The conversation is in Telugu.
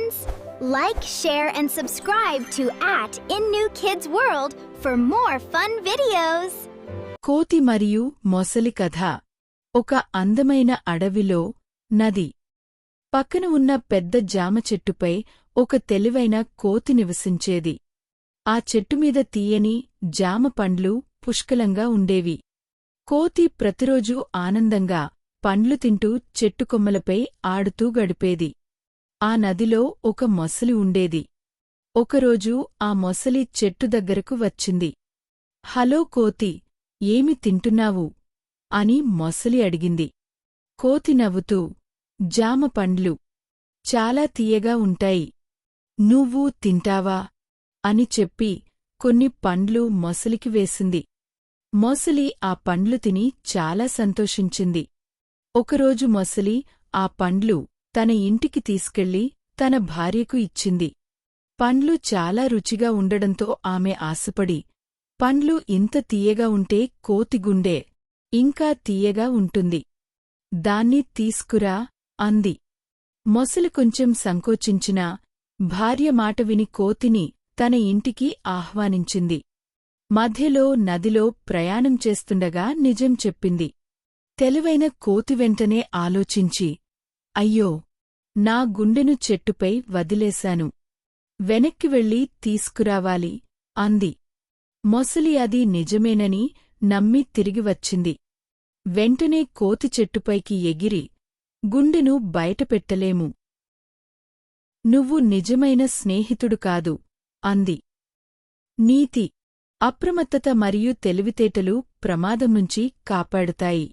friends. Like, share, and subscribe to @InNewKidsWorld for more fun videos. కోతి మరియు మొసలి కథ. ఒక అందమైన అడవిలో నది పక్కన ఉన్న పెద్ద జామ చెట్టుపై ఒక తెలివైన కోతి నివసించేది. ఆ చెట్టుమీద తీయని జామ పండ్లు పుష్కలంగా ఉండేవి. కోతి ప్రతిరోజూ ఆనందంగా పండ్లు తింటూ చెట్టుకొమ్మలపై ఆడుతూ గడిపేది. ఆ నదిలో ఒక మొసలి ఉండేది. ఒకరోజు ఆ మొసలి చెట్టు దగ్గరకు వచ్చింది. హలో కోతి, ఏమి తింటున్నావు? అని మొసలి అడిగింది. కోతి నవ్వుతూ, జామ పండ్లు చాలా తీయగా ఉంటాయి, నువ్వు తింటావా? అని చెప్పి కొన్ని పండ్లు మొసలికి వేసింది. మొసలి ఆ పండ్లు తిని చాలా సంతోషించింది. ఒకరోజు మొసలి ఆ పండ్లు తన ఇంటికి తీసుకెళ్లి తన భార్యకు ఇచ్చింది. పండ్లు చాలా రుచిగా ఉండడంతో ఆమె ఆశపడి, పండ్లు ఇంత తీయగా ఉంటే కోతి గుండె ఇంకా తీయగా ఉంటుంది, దాన్ని తీసుకురా అంది. మొసలి కొంచెం సంకోచించినా భార్య మాట విని కోతిని తన ఇంటికి ఆహ్వానించింది. మధ్యలో నదిలో ప్రయాణం చేస్తుండగా నిజం చెప్పింది. తెలివైన కోతి వెంటనే ఆలోచించి, అయ్యో, నా గుండెను చెట్టుపై వదిలేశాను, వెనక్కి వెళ్ళి తీసుకురావాలి అంది. మొసలి అది నిజమేనని నమ్మి తిరిగి వచ్చింది. వెంటనే కోతి చెట్టుపైకి ఎగిరి, గుండెను బయటపెట్టలేము, నువ్వు నిజమైన స్నేహితుడు కాదు అంది. నీతి: అప్రమత్తత మరియు తెలివితేటలు ప్రమాదం నుంచి కాపాడుతాయి.